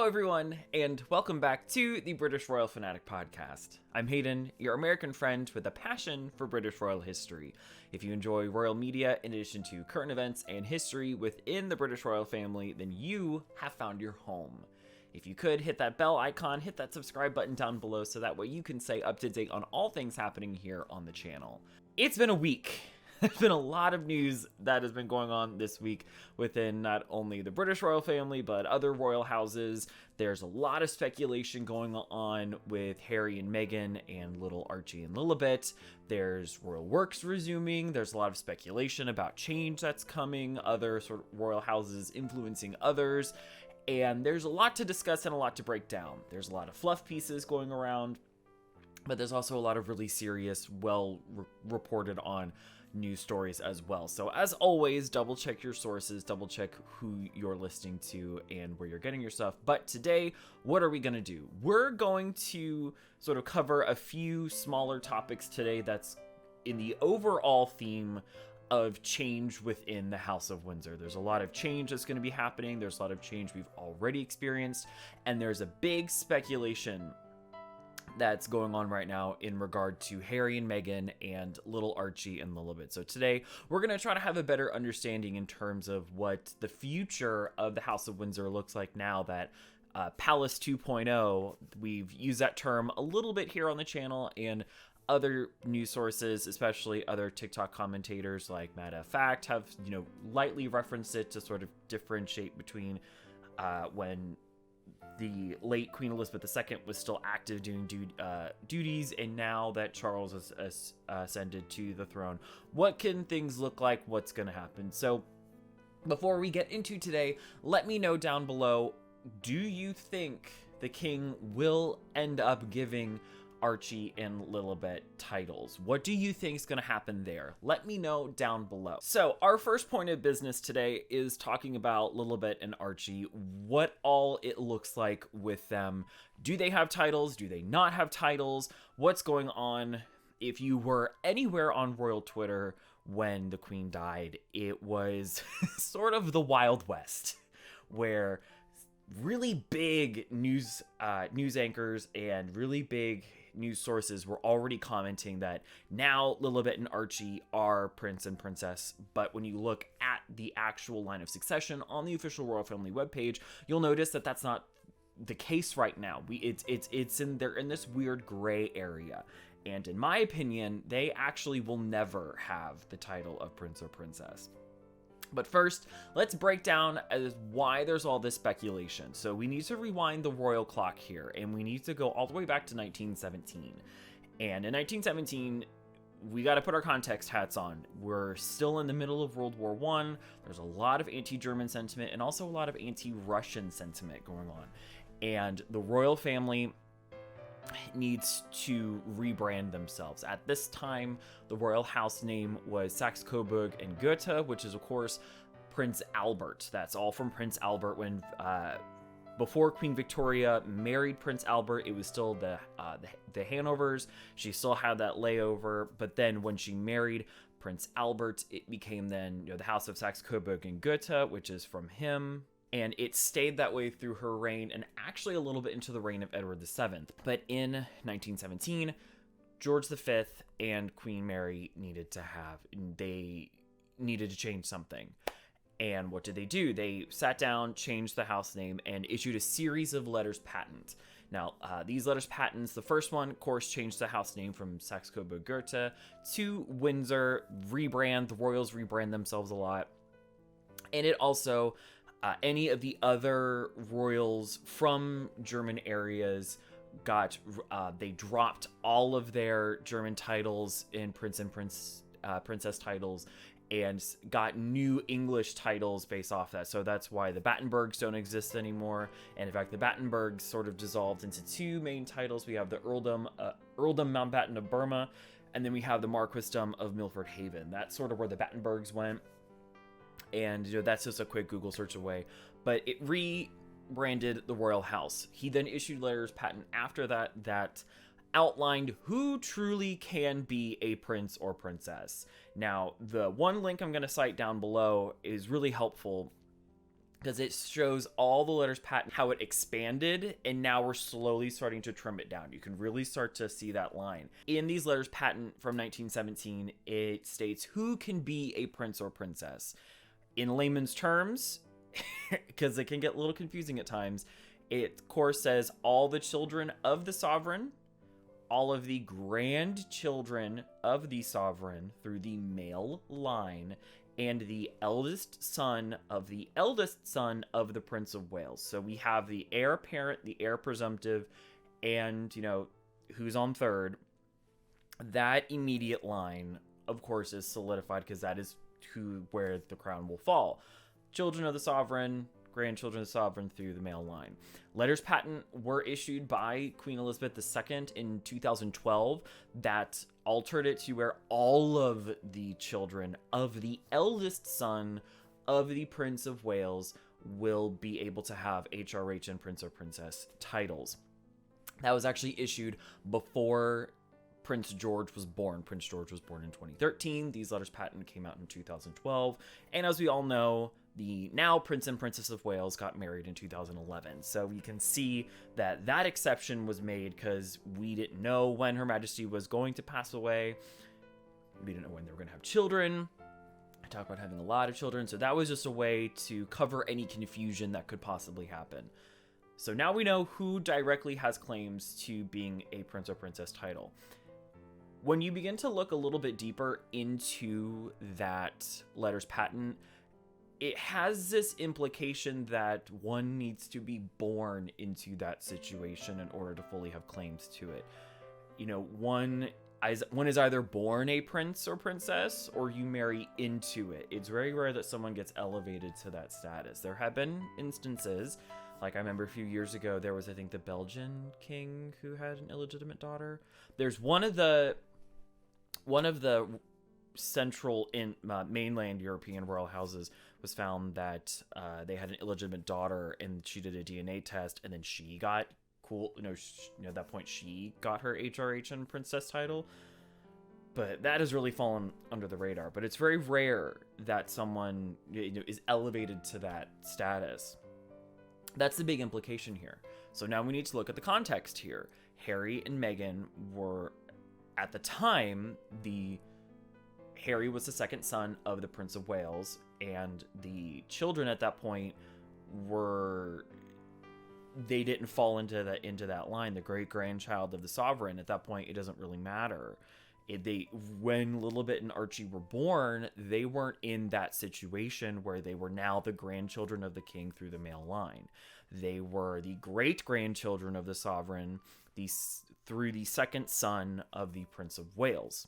everyone, and welcome back to the British Royal Fanatic Podcast. I'm Hayden, your American friend with a passion for British royal history. If you enjoy royal media in addition to current events and history within the British Royal Family, then you have found your home. If you could, hit that bell icon, hit that subscribe button down below so that way you can stay up to date on all things happening here on the channel. It's been a week. There's been a lot of news that has been going on this week within not only the British royal family, but other royal houses. There's a lot of speculation going on with Harry and Meghan and little Archie and Lilibet. There's royal works resuming. There's a lot of speculation about change that's coming, other sort of royal houses influencing others. And there's a lot to discuss and a lot to break down. There's a lot of fluff pieces going around, but there's also a lot of really serious, well-reported on news stories as well. So as always, double check your sources, double check who you're listening to and where you're getting your stuff. But today, what are we going to do? We're going to sort of cover a few smaller topics today that's in the overall theme of change within the House of Windsor. There's a lot of change that's going to be happening. There's a lot of change we've already experienced, and there's a big speculation that's going on right now in regard to Harry and Meghan and little Archie and Lilibet. So today we're going to try to have a better understanding in terms of what the future of the House of Windsor looks like now that Palace 2.0, we've used that term a little bit here on the channel, and other news sources, especially other TikTok commentators like Matter of Fact, have, lightly referenced it to sort of differentiate between when the late Queen Elizabeth II was still active doing duties, and now that Charles has ascended to the throne, what can things look like? What's going to happen? So before we get into today, let me know down below, do you think the king will end up giving Archie and Lilibet titles? What do you think is going to happen there? Let me know down below. So our first point of business today is talking about Lilibet and Archie, what all it looks like with them. Do they have titles? Do they not have titles? What's going on? If you were anywhere on royal Twitter when the Queen died, it was sort of the Wild West, where really big news anchors and really big news sources were already commenting that now Lilibet and Archie are prince and princess. But when you look at the actual line of succession on the official royal family webpage, you'll notice that that's not the case right now. They're in this weird gray area. And in my opinion, they actually will never have the title of prince or princess. But first, let's break down as why there's all this speculation. So we need to rewind the royal clock here, and we need to go all the way back to 1917. And in 1917, we got to put our context hats on. We're still in the middle of World War I. There's a lot of anti-German sentiment and also a lot of anti-Russian sentiment going on. And the royal family needs to rebrand themselves. At this time, the royal house name was Saxe-Coburg and Gotha, which is of course Prince Albert. That's all from Prince Albert. When before Queen Victoria married Prince Albert, it was still the Hanovers. She still had that layover, but then when she married Prince Albert, it became then the House of Saxe-Coburg and Gotha, which is from him. And it stayed that way through her reign and actually a little bit into the reign of Edward VII. But in 1917, George V and Queen Mary needed to change something. And what did they do? They sat down, changed the house name, and issued a series of letters patent. Now, these letters patents, the first one, of course, changed the house name from Saxe-Coburg Gotha to Windsor, the royals rebrand themselves a lot. And it also any of the other royals from German areas they dropped all of their German titles in prince and princess titles and got new English titles based off that. So that's why the Battenbergs don't exist anymore. And in fact, the Battenbergs sort of dissolved into two main titles. We have the Earldom Mountbatten of Burma, and then we have the Marquisdom of Milford Haven. That's sort of where the Battenbergs went. And that's just a quick Google search away. But it rebranded the royal house. He then issued letters patent after that outlined who truly can be a prince or princess. Now, the one link I'm going to cite down below is really helpful because it shows all the letters patent, how it expanded, and now we're slowly starting to trim it down. You can really start to see that line. In these letters patent from 1917, it states who can be a prince or princess. In layman's terms, because it can get a little confusing at times, it, of course, says all the children of the sovereign, all of the grandchildren of the sovereign through the male line, and the eldest son of the eldest son of the Prince of Wales. So we have the heir apparent, the heir presumptive, and, who's on third. That immediate line, of course, is solidified because that is where the crown will fall. Children of the sovereign, grandchildren of the sovereign through the male line. Letters patent were issued by Queen Elizabeth II in 2012 that altered it to where all of the children of the eldest son of the Prince of Wales will be able to have HRH and Prince or Princess titles. That was actually issued before Prince George was born. Prince George was born in 2013. These letters patent came out in 2012. And as we all know, the now Prince and Princess of Wales got married in 2011. So we can see that that exception was made because we didn't know when Her Majesty was going to pass away. We didn't know when they were going to have children. I talk about having a lot of children. So that was just a way to cover any confusion that could possibly happen. So now we know who directly has claims to being a Prince or Princess title. When you begin to look a little bit deeper into that letters patent, it has this implication that one needs to be born into that situation in order to fully have claims to it. One is either born a prince or princess, or you marry into it. It's very rare that someone gets elevated to that status. There have been instances, like I remember a few years ago, there was, I think, the Belgian king who had an illegitimate daughter. There's one of the central in mainland European royal houses was found that they had an illegitimate daughter, and she did a DNA test, and then she got at that point she got her HRH and princess title. But that has really fallen under the radar. But it's very rare that someone is elevated to that status. That's the big implication here. So now we need to look at the context here. Harry and Meghan were, at the time, Harry was the second son of the Prince of Wales, and the children at that point they didn't fall into that line. The great-grandchild of the sovereign, at that point, it doesn't really matter. When Lilibet and Archie were born, they weren't in that situation where they were now the grandchildren of the king through the male line. They were the great-grandchildren of the sovereign through the second son of the Prince of Wales.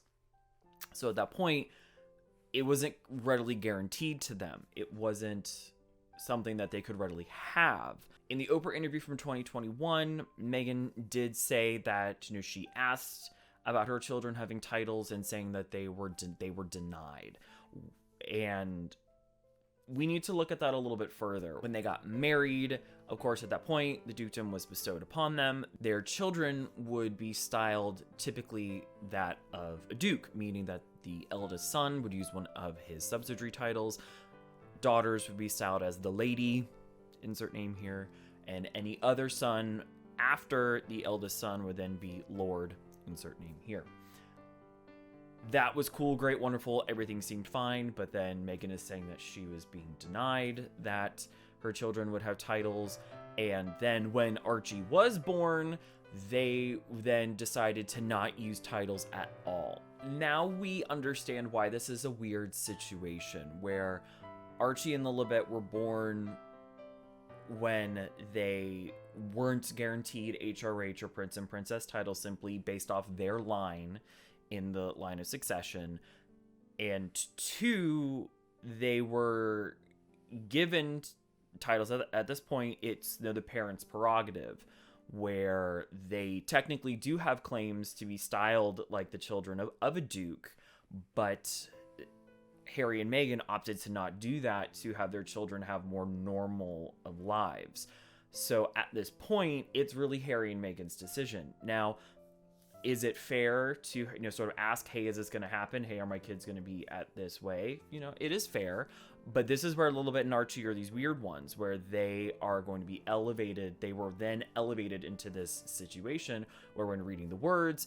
So at that point, it wasn't readily guaranteed to them. It wasn't something that they could readily have. In the Oprah interview from 2021, Meghan did say that she asked about her children having titles and saying that they were denied. And we need to look at that a little bit further. When they got married, of course, at that point, the dukedom was bestowed upon them. Their children would be styled typically that of a duke, meaning that the eldest son would use one of his subsidiary titles. Daughters would be styled as the lady, insert name here, and any other son after the eldest son would then be lord, insert name here. That was cool, great, wonderful, everything seemed fine, but then Meghan is saying that she was being denied that her children would have titles, and then when Archie was born, they then decided to not use titles at all. Now we understand why this is a weird situation, where Archie and Lilibet were born when they weren't guaranteed HRH or Prince and Princess titles simply based off their line in the line of succession, and two, they were given titles at this point. It's the parents' prerogative, where they technically do have claims to be styled like the children of a duke, but Harry and Meghan opted to not do that, to have their children have more normal of lives. So at this point, it's really Harry and Meghan's decision. Now, is it fair to sort of ask, hey, is this going to happen? Hey, are my kids going to be at this way? It is fair, But this is where Lilibet and Archie are these weird ones where they are going to be elevated. They were then elevated into this situation where when reading the words,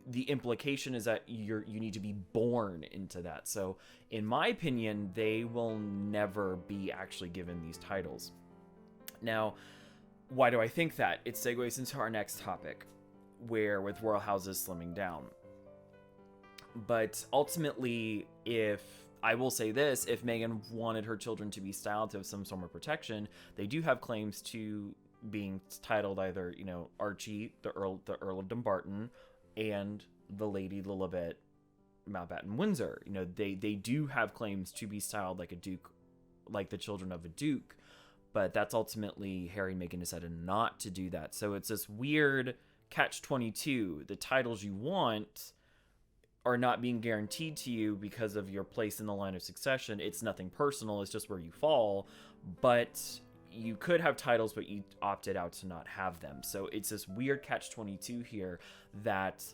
the implication is that you need to be born into that. So in my opinion, they will never be actually given these titles. Now, why do I think that? It segues into our next topic, where with royal houses slimming down. But ultimately, if I will say this, if Meghan wanted her children to be styled to have some form of protection, they do have claims to being titled either, Archie, the Earl of Dumbarton, and the Lady Lilibet Mountbatten Windsor. They do have claims to be styled like a duke, like the children of a duke, but that's ultimately Harry and Meghan decided not to do that. So it's this weird catch-22. The titles you want are not being guaranteed to you because of your place in the line of succession. It's nothing personal, it's just where you fall, but you could have titles, but you opted out to not have them. So it's this weird catch-22 here that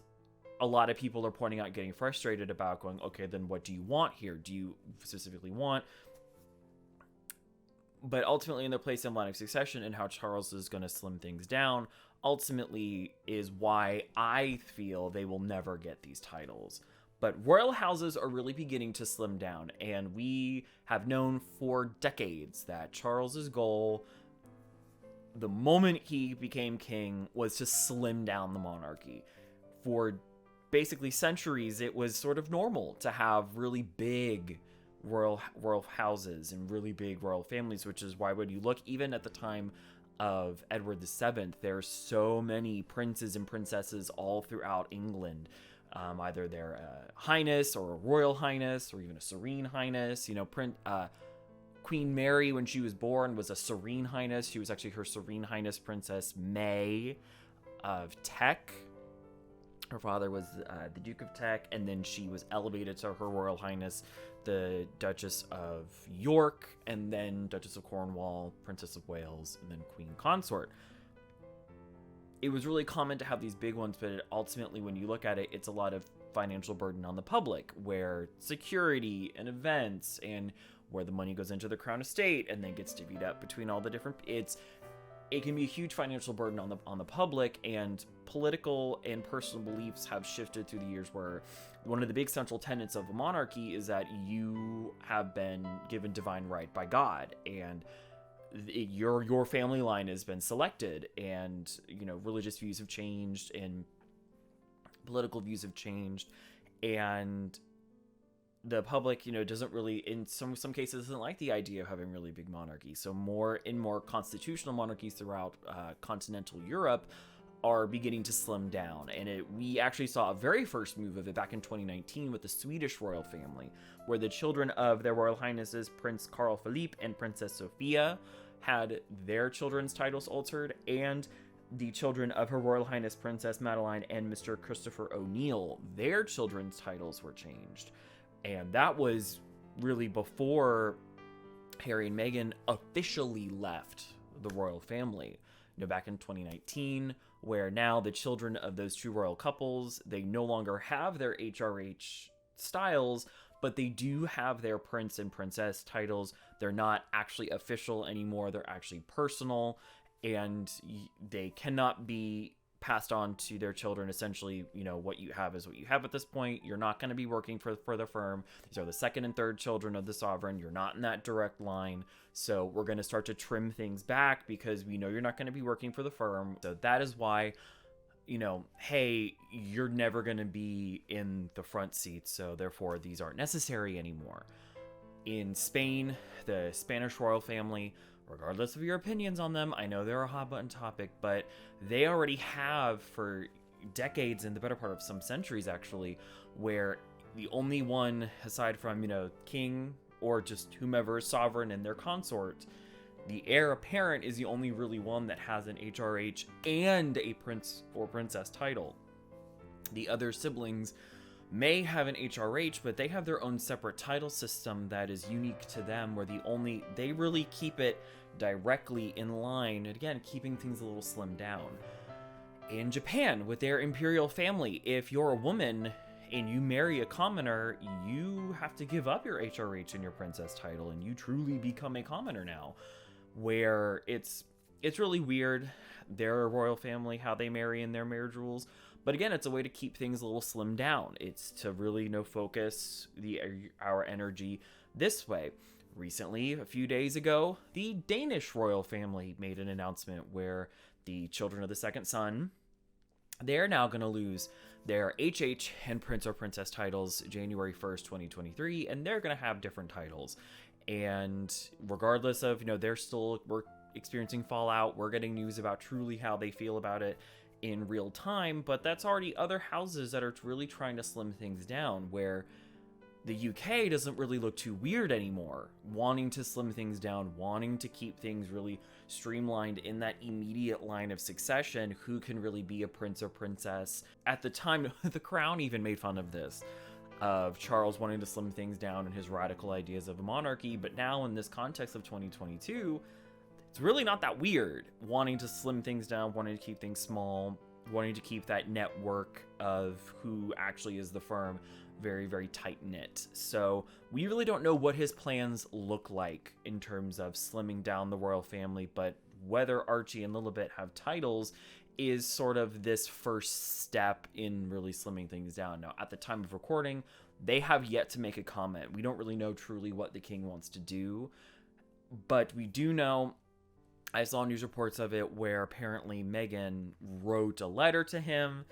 a lot of people are pointing out, getting frustrated about, going, okay, then what do you want here? Do you specifically want? But ultimately, in their place in line of succession and how Charles is going to slim things down, ultimately is why I feel they will never get these titles. But royal houses are really beginning to slim down, and we have known for decades that Charles's goal, the moment he became king, was to slim down the monarchy. For basically centuries, it was sort of normal to have really big royal houses and really big royal families, which is why when you look even at the time of Edward VII, there's so many princes and princesses all throughout England, either their highness or a royal highness or even a serene highness. Queen Mary, when she was born, was a serene highness. She was actually Her Serene Highness Princess May of Teck. Her father was the Duke of Teck, and then she was elevated to Her Royal Highness, the Duchess of York, and then Duchess of Cornwall, Princess of Wales, and then Queen Consort. It was really common to have these big ones, but ultimately, when you look at it, it's a lot of financial burden on the public, where security and events and where the money goes into the Crown Estate and then gets divvied up between all the different... It can be a huge financial burden on the public, and political and personal beliefs have shifted through the years, where one of the big central tenets of a monarchy is that you have been given divine right by God, and your family line has been selected, and religious views have changed and political views have changed, and the public, doesn't really, in some cases, doesn't like the idea of having really big monarchies. So more constitutional monarchies throughout continental Europe are beginning to slim down. And we actually saw a very first move of it back in 2019 with the Swedish royal family, where the children of their royal highnesses, Prince Carl Philippe and Princess Sophia, had their children's titles altered, and the children of Her Royal Highness Princess Madeline and Mr. Christopher O'Neill, their children's titles were changed. And that was really before Harry and Meghan officially left the royal family. Back in 2019, where now the children of those two royal couples, they no longer have their HRH styles, but they do have their prince and princess titles. They're not actually official anymore. They're actually personal, and they cannot be passed on to their children. Essentially, what you have is what you have at this point. You're not going to be working for the firm. These are the second and third children of the sovereign. You're not in that direct line. So we're going to start to trim things back because we know you're not going to be working for the firm. So that is why, hey, you're never going to be in the front seat. So therefore, these aren't necessary anymore. In Spain, the Spanish royal family, regardless of your opinions on them, I know they're a hot button topic, but they already have for decades and the better part of some centuries actually, where the only one aside from, king or just whomever is sovereign and their consort, the heir apparent is the only really one that has an HRH and a prince or princess title. The other siblings may have an HRH, but they have their own separate title system that is unique to them, where they really keep it directly in line, and again, keeping things a little slimmed down. In Japan, with their imperial family, if you're a woman and you marry a commoner, you have to give up your HRH and your princess title, and you truly become a commoner now. Where it's really weird. Their royal family, how they marry in their marriage rules. But again, it's a way to keep things a little slimmed down. It's to really focus our energy this way. Recently, a few days ago, the Danish Royal Family made an announcement where the children of the second son, they're now going to lose their HH and Prince or Princess titles January 1st, 2023, and they're going to have different titles. And regardless of, we're experiencing fallout, we're getting news about truly how they feel about it in real time, but that's already other houses that are really trying to slim things down, where the UK doesn't really look too weird anymore, wanting to slim things down, wanting to keep things really streamlined in that immediate line of succession, who can really be a prince or princess. At the time, the Crown even made fun of this, of Charles wanting to slim things down and his radical ideas of a monarchy, but now in this context of 2022, it's really not that weird, wanting to slim things down, wanting to keep things small, wanting to keep that network of who actually is the firm very, very tight-knit. So we really don't know what his plans look like in terms of slimming down the royal family, but whether Archie and Lilibet have titles is sort of this first step in really slimming things down. Now, at the time of recording, they have yet to make a comment. We don't really know truly what the king wants to do, but we do know, I saw news reports of it where apparently Meghan wrote a letter to him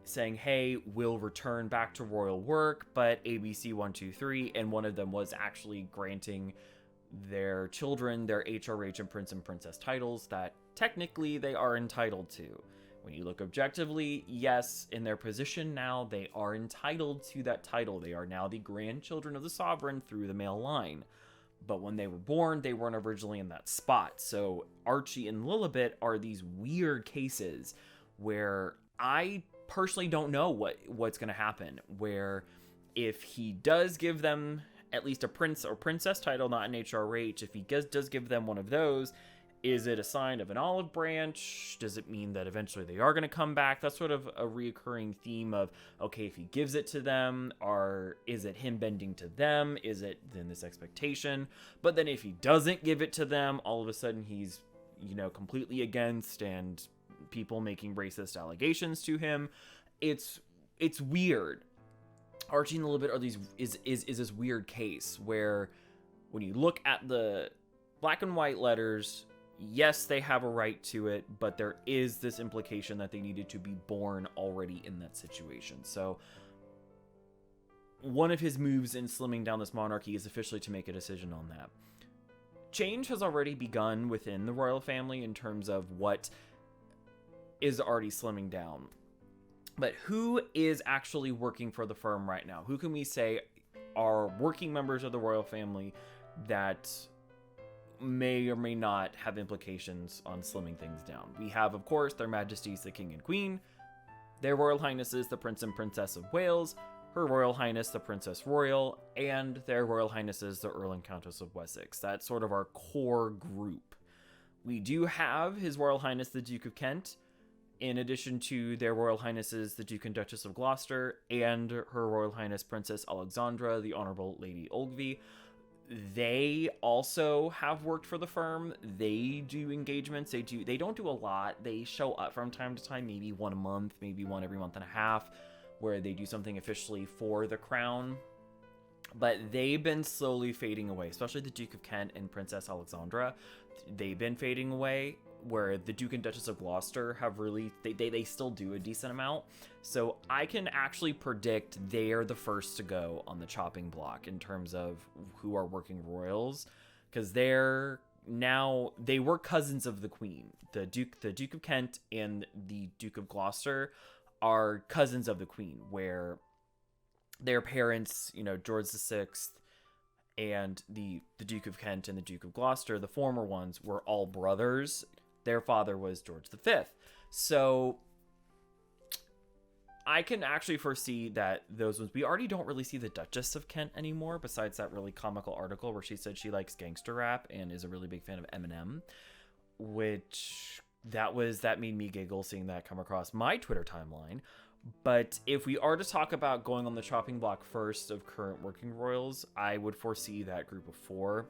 saying, hey, we'll return back to royal work, but ABC 123, and one of them was actually granting their children their HRH and Prince and Princess titles that technically they are entitled to. When you look objectively, yes, in their position now, they are entitled to that title. They are now the grandchildren of the sovereign through the male line. But when they were born, they weren't originally in that spot. So Archie and Lilibet are these weird cases where I personally don't know what's going to happen, where if he does give them at least a prince or princess title, not an HRH, if he does give them one of those, is it a sign of an olive branch? Does it mean that eventually they are going to come back? That's sort of a reoccurring theme of, okay, if he gives it to them, is it him bending to them? Is it then this expectation? But then if he doesn't give it to them, all of a sudden he's, completely against, and people making racist allegations to him. It's weird. Archie and Lilibet are is this weird case where when you look at the black and white letters, yes, they have a right to it, but there is this implication that they needed to be born already in that situation. So one of his moves in slimming down this monarchy is officially to make a decision on that. Change has already begun within the royal family in terms of what is already slimming down. But who is actually working for the firm right now? Who can we say are working members of the royal family that may or may not have implications on slimming things down? We have, of course, their majesties the king and queen, their royal highnesses the prince and princess of Wales, her royal highness the princess royal, and their royal highnesses the earl and countess of Wessex. That's sort of our core group. We do have his royal highness the Duke of Kent, in addition to their royal highnesses the Duke and Duchess of Gloucester, and her royal highness Princess Alexandra, the Honorable Lady Ogilvy. They also have worked for the firm. They do engagements. They don't do a lot. They show up from time to time, maybe one a month, maybe one every month and a half, where they do something officially for the crown. But they've been slowly fading away, especially the Duke of Kent and Princess Alexandra. They've been fading away, where the Duke and Duchess of Gloucester have really, they still do a decent amount. So I can actually predict they're the first to go on the chopping block in terms of who are working royals, because they were cousins of the Queen. The Duke of Kent and the Duke of Gloucester are cousins of the Queen, where their parents, George VI and the Duke of Kent and the Duke of Gloucester, the former ones, were all brothers. Their father was George V. So I can actually foresee that those ones, we already don't really see the Duchess of Kent anymore, besides that really comical article where she said she likes gangster rap and is a really big fan of Eminem, which that made me giggle seeing that come across my Twitter timeline. But if we are to talk about going on the chopping block first of current working royals, I would foresee that group of 4.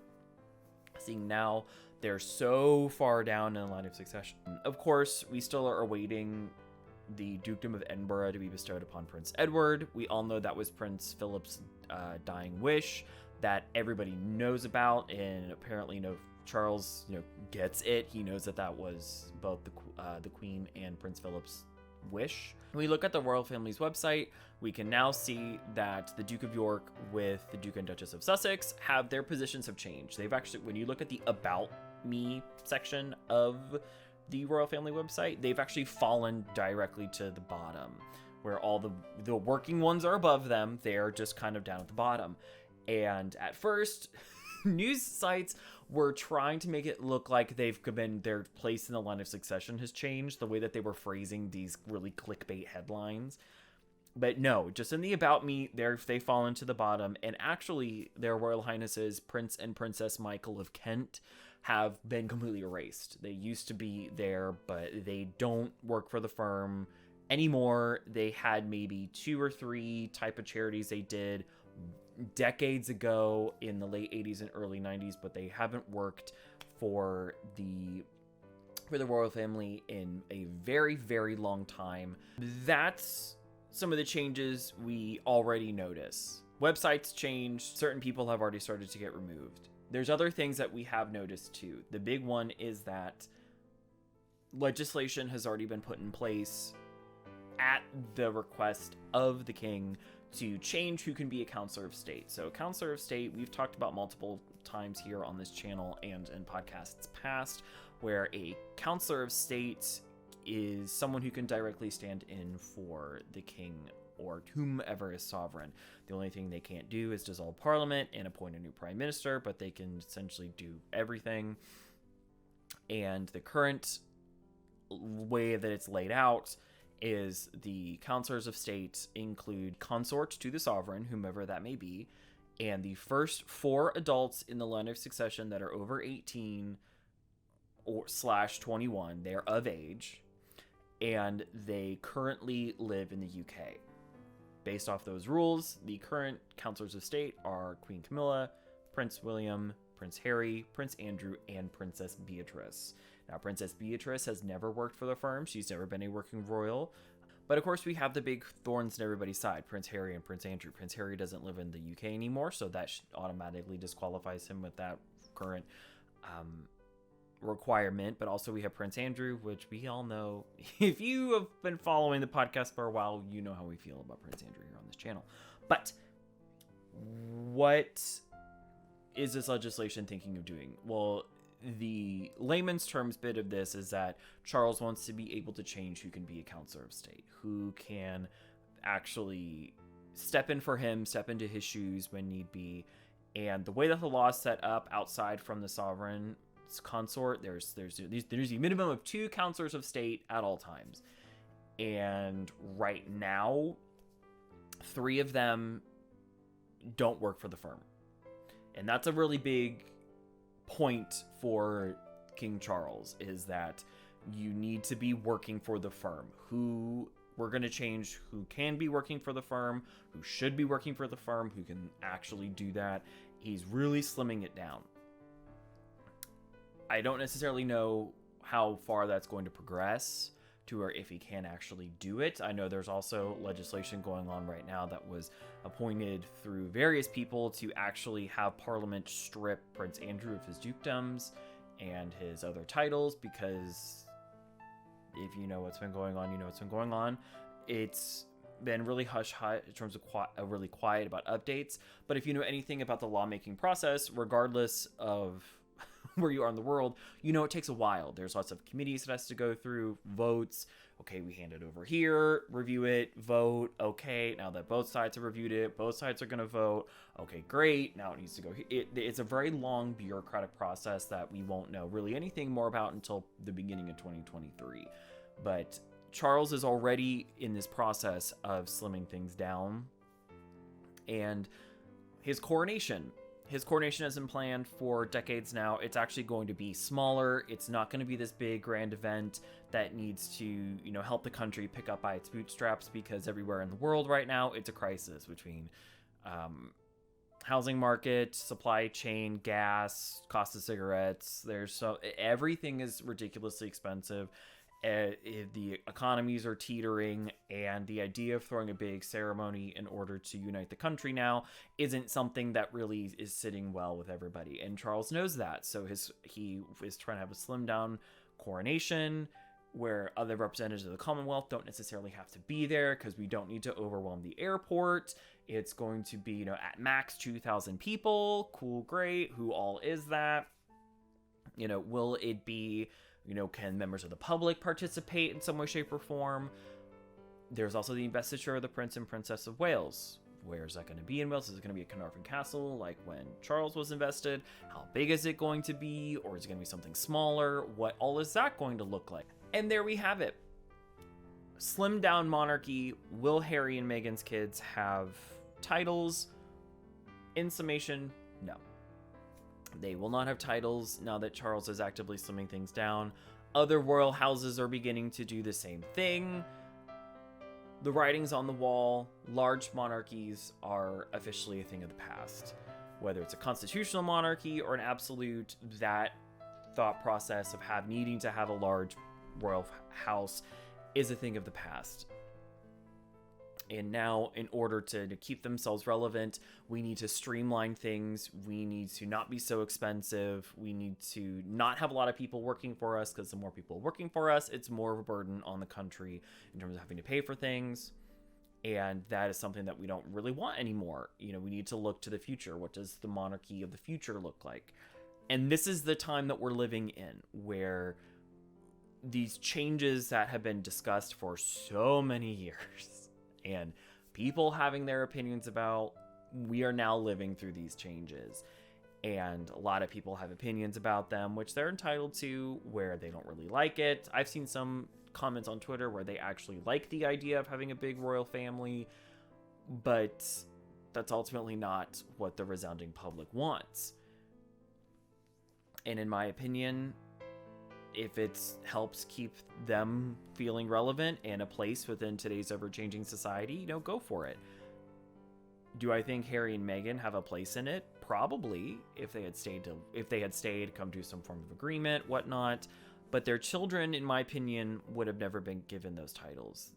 Seeing now they're so far down in the line of succession. Of course, we still are awaiting the Dukedom of Edinburgh to be bestowed upon Prince Edward. We all know that was Prince Philip's dying wish that everybody knows about, and apparently, Charles, gets it. He knows that was both the Queen and Prince Philip's wish. When we look at the royal family's website, we can now see that the Duke of York with the Duke and Duchess of Sussex their positions have changed. They've actually, when you look at the About Me section of the royal family website, they've actually fallen directly to the bottom, where all the working ones are above them. They're just kind of down at the bottom. And at first, news sites were trying to make it look like their place in the line of succession has changed, the way that they were phrasing these really clickbait headlines. But no, just in the About Me, they fall into the bottom. And actually, their Royal Highnesses, Prince and Princess Michael of Kent, have been completely erased. They used to be there, but they don't work for the firm anymore. They had maybe 2 or 3 type of charities they did decades ago in the late 80s and early 90s, but they haven't worked for the royal family in a very, very long time. That's some of the changes we already notice. Websites changed. Certain people have already started to get removed. There's other things that we have noticed too. The big one is that legislation has already been put in place at the request of the king to change who can be a counselor of state. So a counselor of state, we've talked about multiple times here on this channel and in podcasts past, where a counselor of state is someone who can directly stand in for the king or whomever is sovereign. The only thing they can't do is dissolve parliament and appoint a new prime minister, but they can essentially do everything. And the current way that it's laid out is the counselors of state include consort to the sovereign, whomever that may be, and the first 4 adults in the line of succession that are over 18 or /21. They're of age, and they currently live in the UK. Based off those rules, the current counselors of state are Queen Camilla, Prince William, Prince Harry, Prince Andrew, and Princess Beatrice. Now, Princess Beatrice has never worked for the firm. She's never been a working royal. But of course, we have the big thorns in everybody's side, Prince Harry and Prince Andrew. Prince Harry doesn't live in the UK anymore, so that automatically disqualifies him with that current requirement. But also we have Prince Andrew, which we all know, if you have been following the podcast for a while, you know how we feel about Prince Andrew here on this channel. But what is this legislation thinking of doing? Well, the layman's terms bit of this is that Charles wants to be able to change who can be a counselor of state, who can actually step in for him, step into his shoes when need be. And the way that the law is set up outside from the sovereign consort, there's a minimum of 2 counselors of state at all times. And right now, 3 of them don't work for the firm. And that's a really big point for King Charles, is that you need to be working for the firm. We're going to change who can be working for the firm, who should be working for the firm, who can actually do that. He's really slimming it down. I don't necessarily know how far that's going to progress to, or if he can actually do it. I know there's also legislation going on right now that was appointed through various people to actually have Parliament strip Prince Andrew of his dukedoms and his other titles, because if you know what's been going on, you know what's been going on. It's been really hush-hush in terms of really quiet about updates. But if you know anything about the lawmaking process, regardless of where you are in the world, you know it takes a while. There's lots of committees that has to go through, votes. Okay, we hand it over here, review it, vote. Okay, now that both sides have reviewed it, both sides are going to vote. Okay, great. Now it needs to go here. It's a very long bureaucratic process that we won't know really anything more about until the beginning of 2023. But Charles is already in this process of slimming things down. And his coronation his coronation has been planned for decades now. It's actually going to be smaller. It's not going to be this big grand event that needs to, you know, help the country pick up by its bootstraps, because everywhere in the world right now, it's a crisis between housing market, supply chain, gas, cost of cigarettes. Everything is ridiculously expensive. The economies are teetering, and the idea of throwing a big ceremony in order to unite the country now isn't something that really is sitting well with everybody, and Charles knows that. So he is trying to have a slimmed down coronation where other representatives of the Commonwealth don't necessarily have to be there, because we don't need to overwhelm the airport. It's going to be, you know, at max 2,000 people. Cool, great. Who all is that? You know, will it be, you know, can members of the public participate in some way, shape, or form? There's also the investiture of the Prince and Princess of Wales. Where is that going to be in Wales? Is it going to be at Carnarvon Castle, like when Charles was invested? How big is it going to be? Or is it going to be something smaller? What all is that going to look like? And there we have it. Slimmed down monarchy. Will Harry and Meghan's kids have titles? In summation, no. They will not have titles now that Charles is actively slimming things down. Other royal houses are beginning to do the same thing. The writing's on the wall. Large monarchies are officially a thing of the past. Whether it's a constitutional monarchy or an absolute, that thought process of needing to have a large royal house is a thing of the past. And now, in order to keep themselves relevant, we need to streamline things. We need to not be so expensive. We need to not have a lot of people working for us, because the more people working for us, it's more of a burden on the country in terms of having to pay for things. And that is something that we don't really want anymore. You know, we need to look to the future. What does the monarchy of the future look like? And this is the time that we're living in, where these changes that have been discussed for so many years and people having their opinions about, we are now living through these changes. And a lot of people have opinions about them, which they're entitled to, where they don't really like it. I've seen some comments on Twitter where they actually like the idea of having a big royal family, but that's ultimately not what the resounding public wants. And in my opinion, if it helps keep them feeling relevant and a place within today's ever-changing society, you know, go for it. Do I think Harry and Meghan have a place in it? Probably, if they had stayed, come to some form of agreement, whatnot. But their children, in my opinion, would have never been given those titles.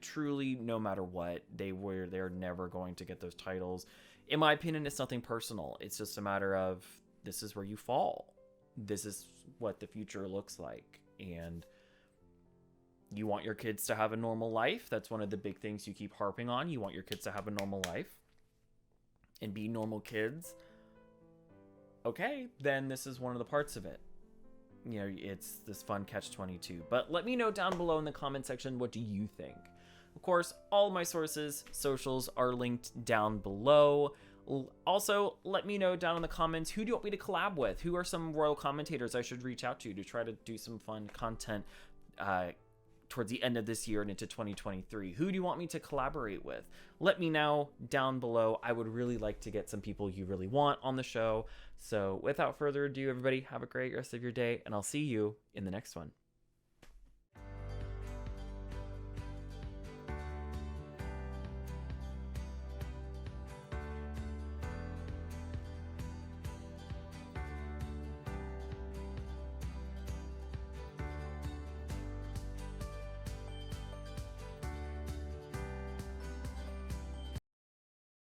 Truly, no matter what, they're never going to get those titles. In my opinion, it's nothing personal. It's just a matter of, this is where you fall. This is what the future looks like. And you want your kids to have a normal life. That's one of the big things you keep harping on. You want your kids to have a normal life and be normal kids. Okay, then this is one of the parts of it. You know, it's this fun catch-22. But let me know down below in the comment section, what do you think? Of course, all my sources, socials are linked down below. Also, let me know down in the comments, who do you want me to collab with? Who are some royal commentators I should reach out to try to do some fun content towards the end of this year and into 2023? Who do you want me to collaborate with? Let me know down below. I would really like to get some people you really want on the show. So without further ado, everybody, have a great rest of your day, and I'll see you in the next one.